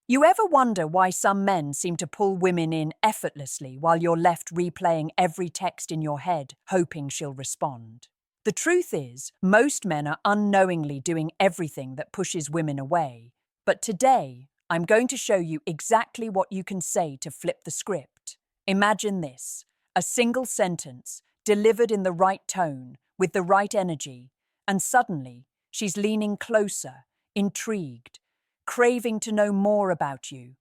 You ever wonder why some men seem to pull women in effortlessly while you're left replaying every text in your head, hoping she'll respond? The truth is, most men are unknowingly doing everything that pushes women away. But today, I'm going to show you exactly what you can say to flip the script. Imagine this: a single sentence, delivered in the right tone, with the right energy, and suddenly, she's leaning closer, intrigued, craving to know more about you.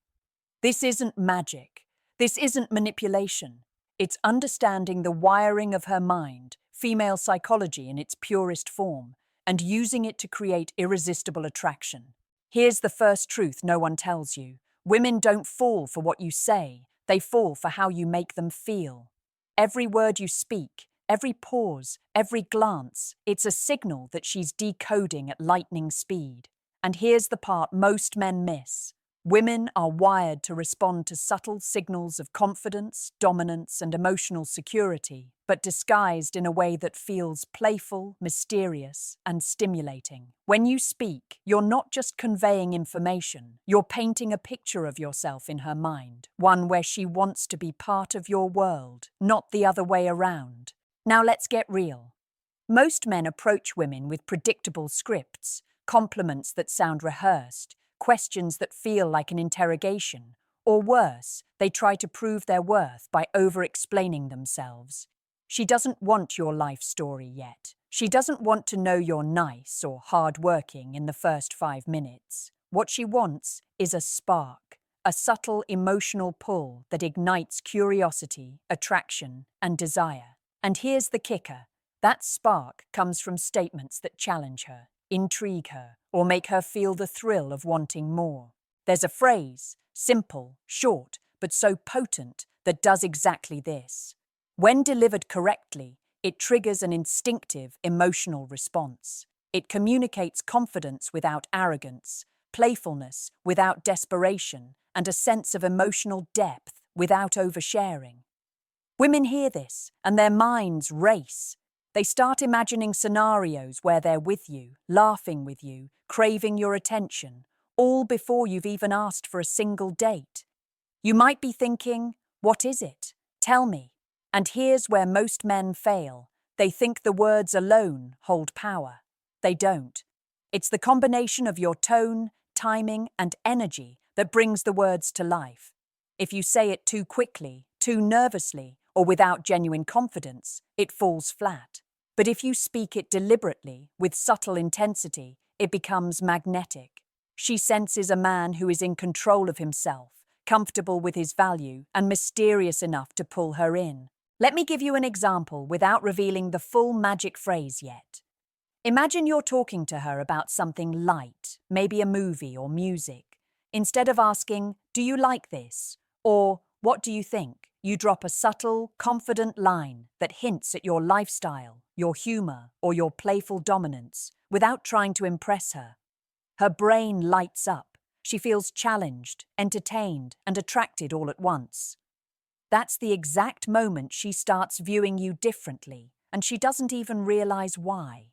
This isn't magic. This isn't manipulation. It's understanding the wiring of her mind, female psychology in its purest form, and using it to create irresistible attraction. Here's the first truth no one tells you. Women don't fall for what you say, they fall for how you make them feel. Every word you speak, every pause, every glance, it's a signal that she's decoding at lightning speed. And here's the part most men miss. Women are wired to respond to subtle signals of confidence, dominance, and emotional security, but disguised in a way that feels playful, mysterious, and stimulating. When you speak, you're not just conveying information, you're painting a picture of yourself in her mind, one where she wants to be part of your world, not the other way around. Now let's get real. Most men approach women with predictable scripts, compliments that sound rehearsed, questions that feel like an interrogation, or worse, they try to prove their worth by over-explaining themselves. She doesn't want your life story yet. She doesn't want to know you're nice or hard-working in the first 5 minutes. What she wants is a spark, a subtle emotional pull that ignites curiosity, attraction, and desire. And here's the kicker. That spark comes from statements that challenge her, intrigue her, or make her feel the thrill of wanting more. There's a phrase, simple, short, but so potent, that does exactly this. When delivered correctly, it triggers an instinctive emotional response. It communicates confidence without arrogance, playfulness without desperation, and a sense of emotional depth without oversharing. Women hear this, and their minds race. They start imagining scenarios where they're with you, laughing with you, craving your attention, all before you've even asked for a single date. You might be thinking, what is it? Tell me. And here's where most men fail. They think the words alone hold power. They don't. It's the combination of your tone, timing, and energy that brings the words to life. If you say it too quickly, too nervously, or without genuine confidence, it falls flat. But if you speak it deliberately, with subtle intensity, it becomes magnetic. She senses a man who is in control of himself, comfortable with his value, and mysterious enough to pull her in. Let me give you an example without revealing the full magic phrase yet. Imagine you're talking to her about something light, maybe a movie or music. Instead of asking, "Do you like this?" or "What do you think?" you drop a subtle, confident line that hints at your lifestyle, your humor, or your playful dominance, without trying to impress her. Her brain lights up. She feels challenged, entertained, and attracted all at once. That's the exact moment she starts viewing you differently, and she doesn't even realize why.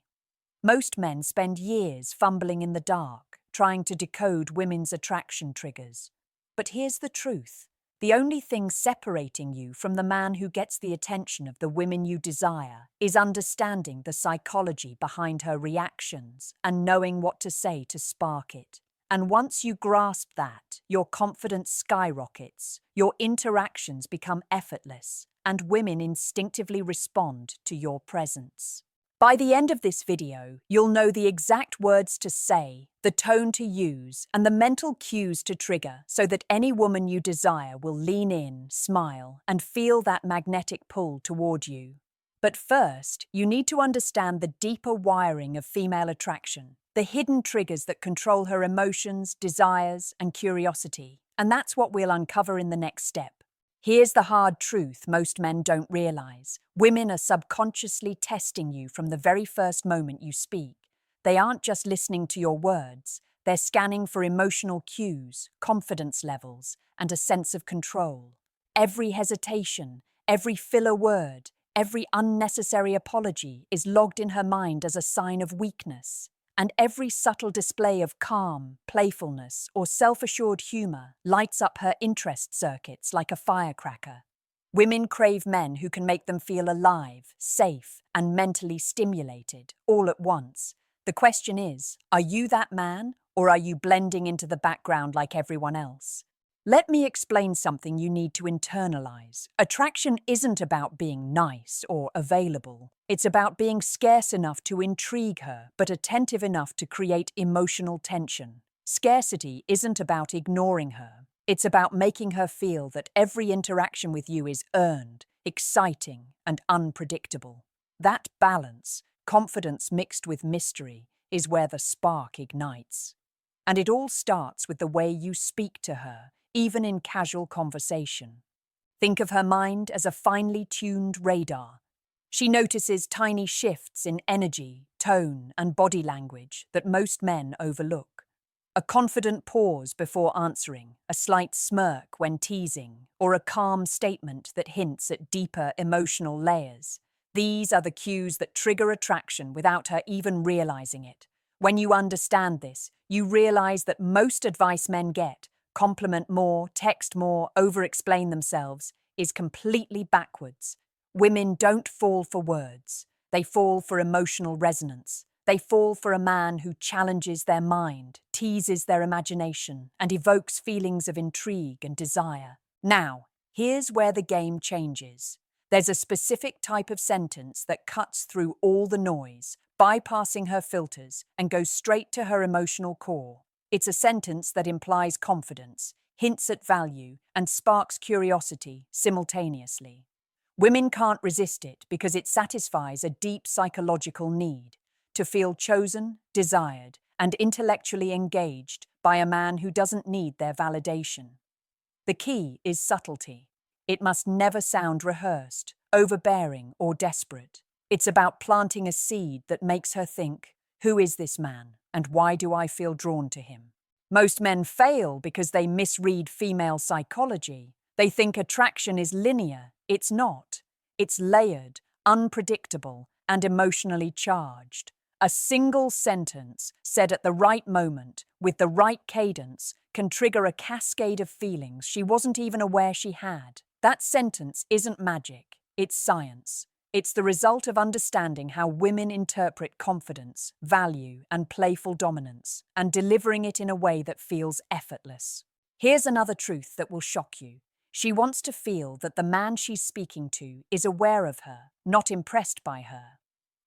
Most men spend years fumbling in the dark, trying to decode women's attraction triggers. But here's the truth. The only thing separating you from the man who gets the attention of the women you desire is understanding the psychology behind her reactions and knowing what to say to spark it. And once you grasp that, your confidence skyrockets, your interactions become effortless, and women instinctively respond to your presence. By the end of this video, you'll know the exact words to say, the tone to use, and the mental cues to trigger so that any woman you desire will lean in, smile, and feel that magnetic pull toward you. But first, you need to understand the deeper wiring of female attraction, the hidden triggers that control her emotions, desires, and curiosity. And that's what we'll uncover in the next step. Here's the hard truth most men don't realize. Women are subconsciously testing you from the very first moment you speak. They aren't just listening to your words, they're scanning for emotional cues, confidence levels, and a sense of control. Every hesitation, every filler word, every unnecessary apology is logged in her mind as a sign of weakness. and every subtle display of calm, playfulness, or self-assured humor lights up her interest circuits like a firecracker. Women crave men who can make them feel alive, safe, and mentally stimulated, all at once. The question is, are you that man, or are you blending into the background like everyone else? Let me explain something you need to internalize. Attraction isn't about being nice or available. It's about being scarce enough to intrigue her, but attentive enough to create emotional tension. Scarcity isn't about ignoring her. It's about making her feel that every interaction with you is earned, exciting, and unpredictable. That balance, confidence mixed with mystery, is where the spark ignites. And it all starts with the way you speak to her, even in casual conversation. Think of her mind as a finely tuned radar. She notices tiny shifts in energy, tone, and body language that most men overlook. A confident pause before answering, a slight smirk when teasing, or a calm statement that hints at deeper emotional layers. These are the cues that trigger attraction without her even realizing it. When you understand this, you realize that most advice men get, compliment more, text more, over-explain themselves, is completely backwards. Women don't fall for words. They fall for emotional resonance. They fall for a man who challenges their mind, teases their imagination, and evokes feelings of intrigue and desire. Now, here's where the game changes. There's a specific type of sentence that cuts through all the noise, bypassing her filters, and goes straight to her emotional core. It's a sentence that implies confidence, hints at value, and sparks curiosity simultaneously. Women can't resist it because it satisfies a deep psychological need to feel chosen, desired, and intellectually engaged by a man who doesn't need their validation. The key is subtlety. It must never sound rehearsed, overbearing, or desperate. It's about planting a seed that makes her think, who is this man, and why do I feel drawn to him? Most men fail because they misread female psychology. They think attraction is linear. It's not. It's layered, unpredictable, and emotionally charged. A single sentence, said at the right moment, with the right cadence, can trigger a cascade of feelings she wasn't even aware she had. That sentence isn't magic, it's science. It's the result of understanding how women interpret confidence, value, and playful dominance, and delivering it in a way that feels effortless. Here's another truth that will shock you. She wants to feel that the man she's speaking to is aware of her, not impressed by her.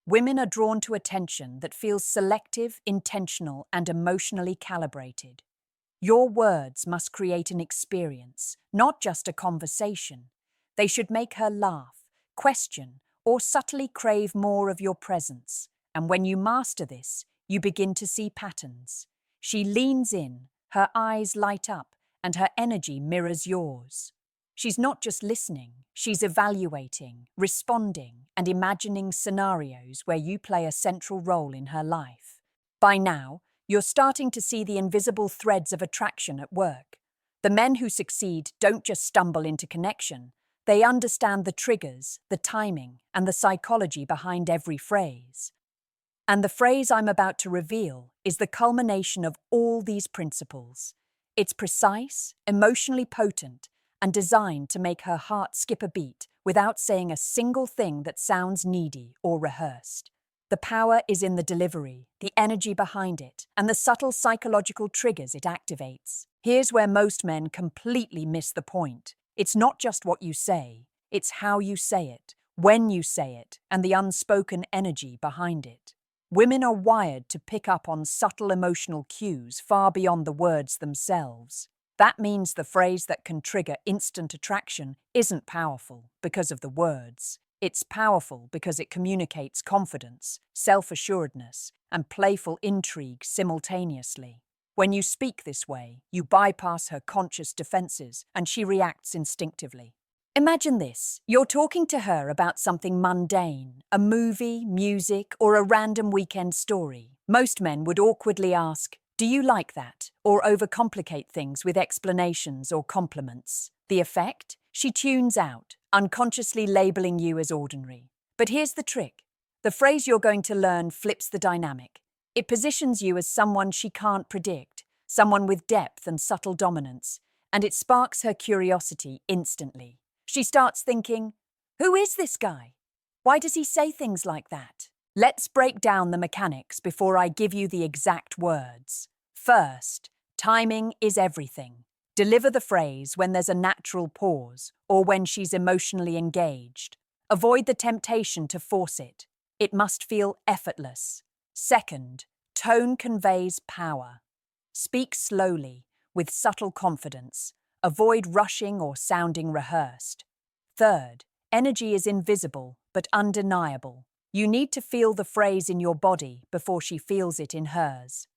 Women are drawn to attention that feels selective, intentional, and emotionally calibrated. Your words must create an experience, not just a conversation. They should make her laugh, question, or subtly crave more of your presence. And when you master this, you begin to see patterns. She leans in, her eyes light up, and her energy mirrors yours. She's not just listening, she's evaluating, responding, and imagining scenarios where you play a central role in her life. By now, you're starting to see the invisible threads of attraction at work. The men who succeed don't just stumble into connection. They understand the triggers, the timing, and the psychology behind every phrase. And the phrase I'm about to reveal is the culmination of all these principles. It's precise, emotionally potent, and designed to make her heart skip a beat without saying a single thing that sounds needy or rehearsed. The power is in the delivery, the energy behind it, and the subtle psychological triggers it activates. Here's where most men completely miss the point. It's not just what you say, it's how you say it, when you say it, and the unspoken energy behind it. Women are wired to pick up on subtle emotional cues far beyond the words themselves. That means the phrase that can trigger instant attraction isn't powerful because of the words. It's powerful because it communicates confidence, self-assuredness, and playful intrigue simultaneously. When you speak this way, you bypass her conscious defenses and she reacts instinctively. Imagine this. You're talking to her about something mundane, a movie, music, or a random weekend story. Most men would awkwardly ask, "Do you like that?" or overcomplicate things with explanations or compliments. The effect? She tunes out, unconsciously labeling you as ordinary. But here's the trick. The phrase you're going to learn flips the dynamic. It positions you as someone she can't predict, someone with depth and subtle dominance, and it sparks her curiosity instantly. She starts thinking, who is this guy? Why does he say things like that? Let's break down the mechanics before I give you the exact words. First, timing is everything. Deliver the phrase when there's a natural pause or when she's emotionally engaged. Avoid the temptation to force it. It must feel effortless. Second, tone conveys power. Speak slowly, with subtle confidence. Avoid rushing or sounding rehearsed. Third, energy is invisible but undeniable. You need to feel the phrase in your body before she feels it in hers.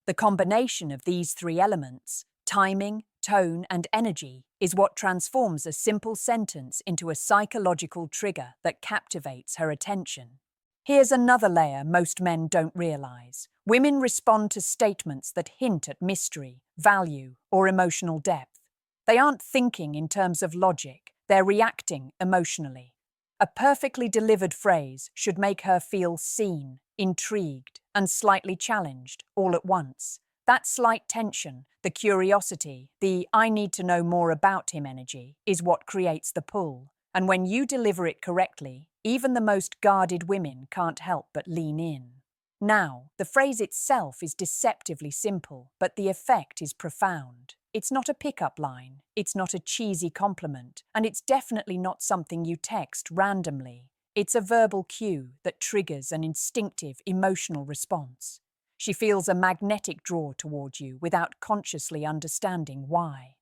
The combination of these three elements, timing, tone, and energy, is what transforms a simple sentence into a psychological trigger that captivates her attention. Here's another layer most men don't realize. Women respond to statements that hint at mystery, value, or emotional depth. They aren't thinking in terms of logic, they're reacting emotionally. A perfectly delivered phrase should make her feel seen, intrigued, and slightly challenged all at once. That slight tension, the curiosity, the I need to know more about him energy, is what creates the pull. And when you deliver it correctly, even the most guarded women can't help but lean in. Now, the phrase itself is deceptively simple, but the effect is profound. It's not a pickup line, it's not a cheesy compliment, and it's definitely not something you text randomly. It's a verbal cue that triggers an instinctive emotional response. She feels a magnetic draw toward you without consciously understanding why.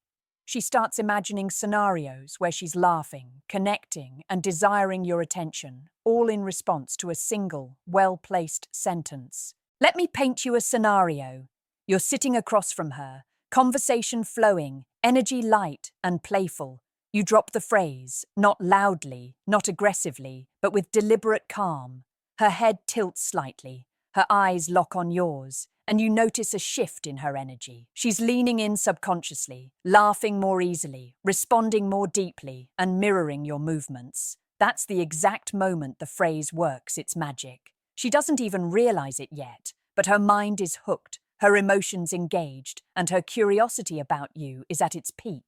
She starts imagining scenarios where she's laughing, connecting, and desiring your attention, all in response to a single, well-placed sentence. Let me paint you a scenario. You're sitting across from her, conversation flowing, energy light and playful. You drop the phrase, not loudly, not aggressively, but with deliberate calm. Her head tilts slightly, her eyes lock on yours, and you notice a shift in her energy. She's leaning in subconsciously, laughing more easily, responding more deeply, and mirroring your movements. That's the exact moment the phrase works its magic. She doesn't even realize it yet, but her mind is hooked, her emotions engaged, and her curiosity about you is at its peak.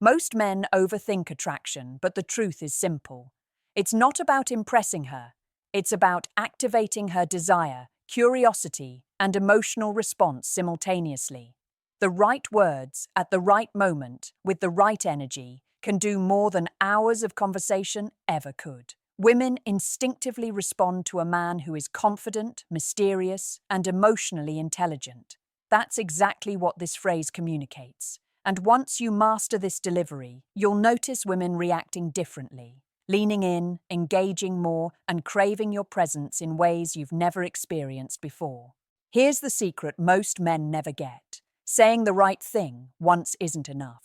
Most men overthink attraction, but the truth is simple. It's not about impressing her. It's about activating her desire, curiosity, and emotional response simultaneously. The right words, at the right moment, with the right energy, can do more than hours of conversation ever could. Women instinctively respond to a man who is confident, mysterious, and emotionally intelligent. That's exactly what this phrase communicates. And once you master this delivery, you'll notice women reacting differently, leaning in, engaging more, and craving your presence in ways you've never experienced before. Here's the secret most men never get. Saying the right thing once isn't enough.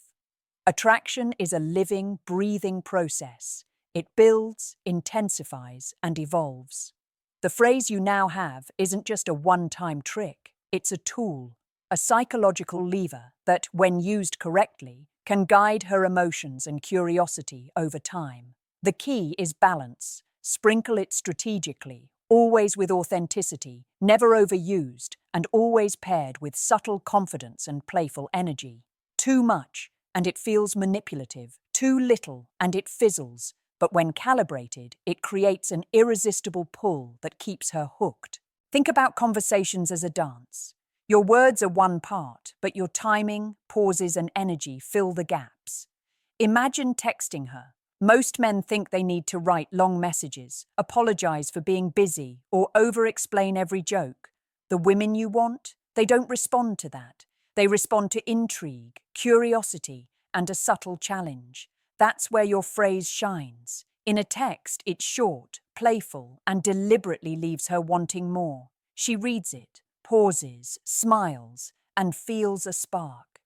Attraction is a living, breathing process. It builds, intensifies, and evolves. The phrase you now have isn't just a one-time trick. It's a tool, a psychological lever that, when used correctly, can guide her emotions and curiosity over time. The key is balance. Sprinkle it strategically, always with authenticity, never overused, and always paired with subtle confidence and playful energy. Too much, and it feels manipulative. Too little, and it fizzles. But when calibrated, it creates an irresistible pull that keeps her hooked. Think about conversations as a dance. Your words are one part, but your timing, pauses, and energy fill the gaps. Imagine texting her. Most men think they need to write long messages, apologize for being busy, or over-explain every joke. The women you want, they don't respond to that. They respond to intrigue, curiosity, and a subtle challenge. That's where your phrase shines. In a text, it's short, playful, and deliberately leaves her wanting more. She reads it, pauses, smiles, and feels a spark.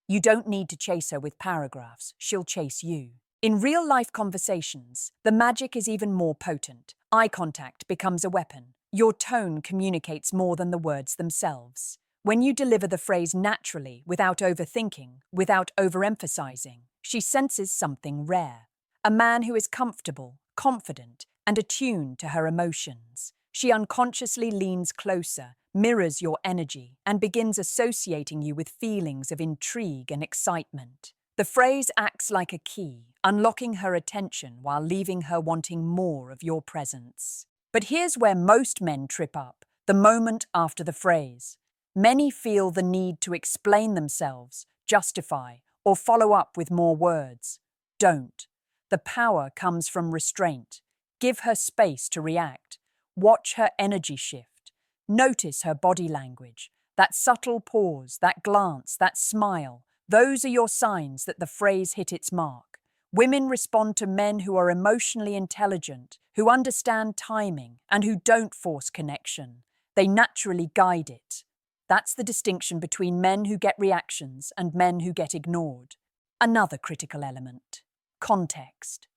You don't need to chase her with paragraphs, she'll chase you. In real-life conversations, the magic is even more potent. Eye contact becomes a weapon. Your tone communicates more than the words themselves. When you deliver the phrase naturally, without overthinking, without overemphasizing, she senses something rare. A man who is comfortable, confident, and attuned to her emotions. She unconsciously leans closer, mirrors your energy, and begins associating you with feelings of intrigue and excitement. The phrase acts like a key, unlocking her attention while leaving her wanting more of your presence. But here's where most men trip up, the moment after the phrase. Many feel the need to explain themselves, justify, or follow up with more words. Don't. The power comes from restraint. Give her space to react. Watch her energy shift. Notice her body language. That subtle pause, that glance, that smile. Those are your signs that the phrase hit its mark. Women respond to men who are emotionally intelligent, who understand timing, and who don't force connection. They naturally guide it. That's the distinction between men who get reactions and men who get ignored. Another critical element: context.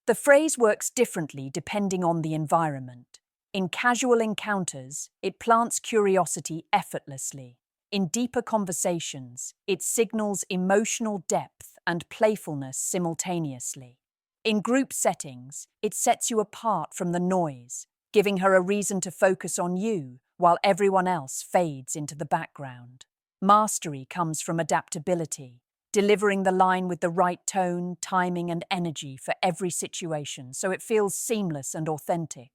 The phrase works differently depending on the environment. In casual encounters, it plants curiosity effortlessly. In deeper conversations, it signals emotional depth and playfulness simultaneously. In group settings, it sets you apart from the noise, giving her a reason to focus on you while everyone else fades into the background. Mastery comes from adaptability, delivering the line with the right tone, timing, and energy for every situation so it feels seamless and authentic.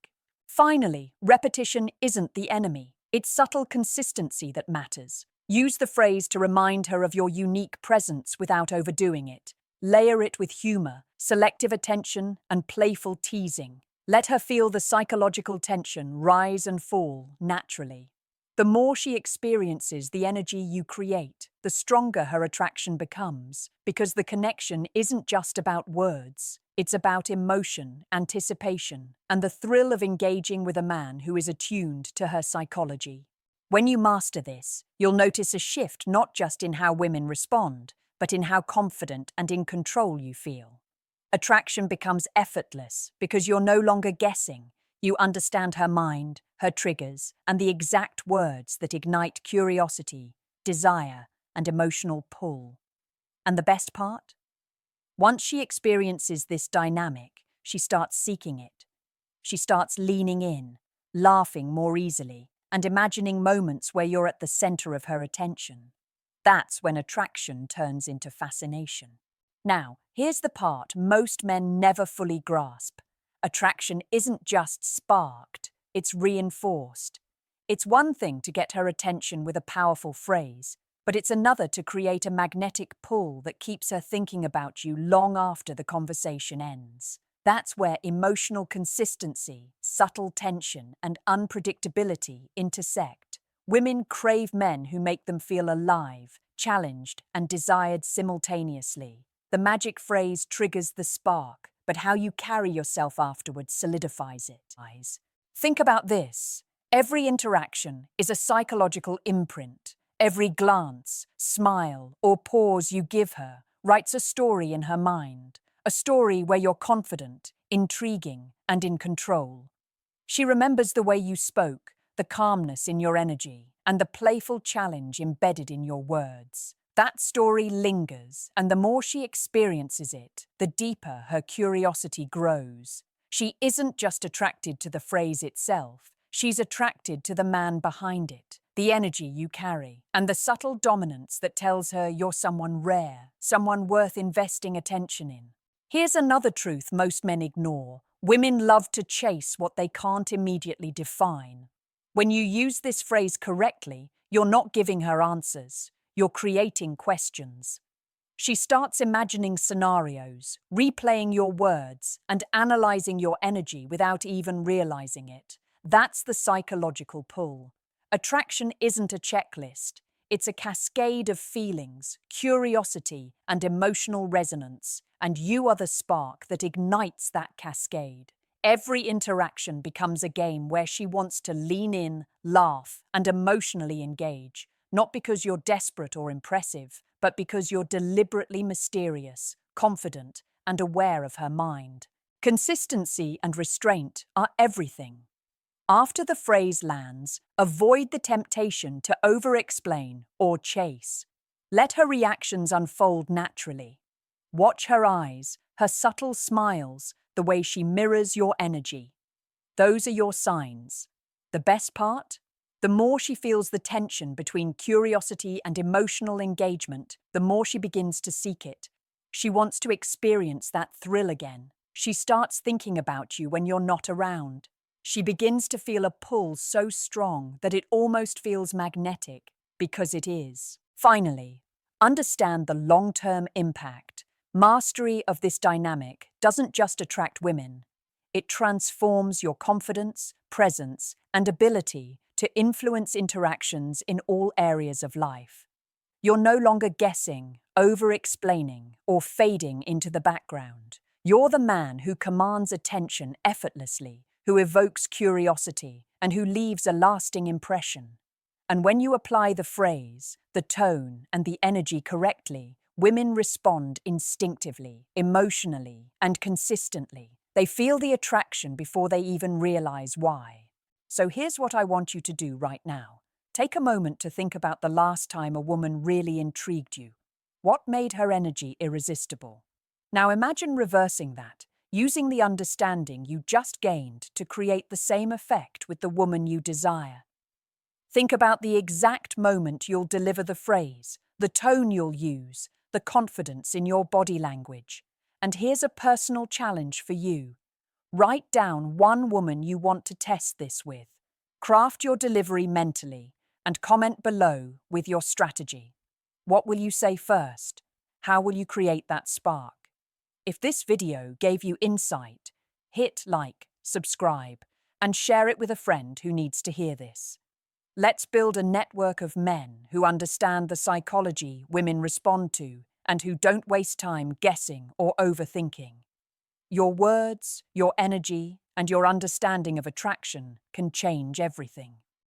Finally, repetition isn't the enemy. It's subtle consistency that matters. Use the phrase to remind her of your unique presence without overdoing it. Layer it with humor, selective attention, and playful teasing. Let her feel the psychological tension rise and fall naturally. The more she experiences the energy you create, the stronger her attraction becomes, because the connection isn't just about words. It's about emotion, anticipation, and the thrill of engaging with a man who is attuned to her psychology. When you master this, you'll notice a shift not just in how women respond, but in how confident and in control you feel. Attraction becomes effortless because you're no longer guessing. You understand her mind, her triggers, and the exact words that ignite curiosity, desire, and emotional pull. And the best part? Once she experiences this dynamic, she starts seeking it. She starts leaning in, laughing more easily, and imagining moments where you're at the center of her attention. That's when attraction turns into fascination. Now, here's the part most men never fully grasp. Attraction isn't just sparked, it's reinforced. It's one thing to get her attention with a powerful phrase, but it's another to create a magnetic pull that keeps her thinking about you long after the conversation ends. That's where emotional consistency, subtle tension, and unpredictability intersect. Women crave men who make them feel alive, challenged, and desired simultaneously. The magic phrase triggers the spark, but how you carry yourself afterwards solidifies it. Think about this. Every interaction is a psychological imprint. Every glance, smile, or pause you give her writes a story in her mind, a story where you're confident, intriguing, and in control. She remembers the way you spoke, the calmness in your energy, and the playful challenge embedded in your words. That story lingers, and the more she experiences it, the deeper her curiosity grows. She isn't just attracted to the phrase itself, she's attracted to the man behind it, the energy you carry, and the subtle dominance that tells her you're someone rare, someone worth investing attention in. Here's another truth most men ignore. Women love to chase what they can't immediately define. When you use this phrase correctly, you're not giving her answers. You're creating questions. She starts imagining scenarios, replaying your words, and analyzing your energy without even realizing it. That's the psychological pull. Attraction isn't a checklist. It's a cascade of feelings, curiosity, and emotional resonance, and you are the spark that ignites that cascade. Every interaction becomes a game where she wants to lean in, laugh, and emotionally engage. Not because you're desperate or impressive, but because you're deliberately mysterious, confident, and aware of her mind. Consistency and restraint are everything. After the phrase lands, avoid the temptation to over-explain or chase. Let her reactions unfold naturally. Watch her eyes, her subtle smiles, the way she mirrors your energy. Those are your signs. The best part? The more she feels the tension between curiosity and emotional engagement, the more she begins to seek it. She wants to experience that thrill again. She starts thinking about you when you're not around. She begins to feel a pull so strong that it almost feels magnetic, because it is. Finally, understand the long-term impact. Mastery of this dynamic doesn't just attract women. It transforms your confidence, presence, and ability to influence interactions in all areas of life. You're no longer guessing, over-explaining, or fading into the background. You're the man who commands attention effortlessly, who evokes curiosity, and who leaves a lasting impression. And when you apply the phrase, the tone, and the energy correctly, women respond instinctively, emotionally, and consistently. They feel the attraction before they even realize why. So here's what I want you to do right now. Take a moment to think about the last time a woman really intrigued you. What made her energy irresistible? Now imagine reversing that, using the understanding you just gained to create the same effect with the woman you desire. Think about the exact moment you'll deliver the phrase, the tone you'll use, the confidence in your body language. And here's a personal challenge for you. Write down one woman you want to test this with. Craft your delivery mentally and comment below with your strategy. What will you say first? How will you create that spark? If this video gave you insight, hit like, subscribe, and share it with a friend who needs to hear this. Let's build a network of men who understand the psychology women respond to and who don't waste time guessing or overthinking. Your words, your energy, and your understanding of attraction can change everything.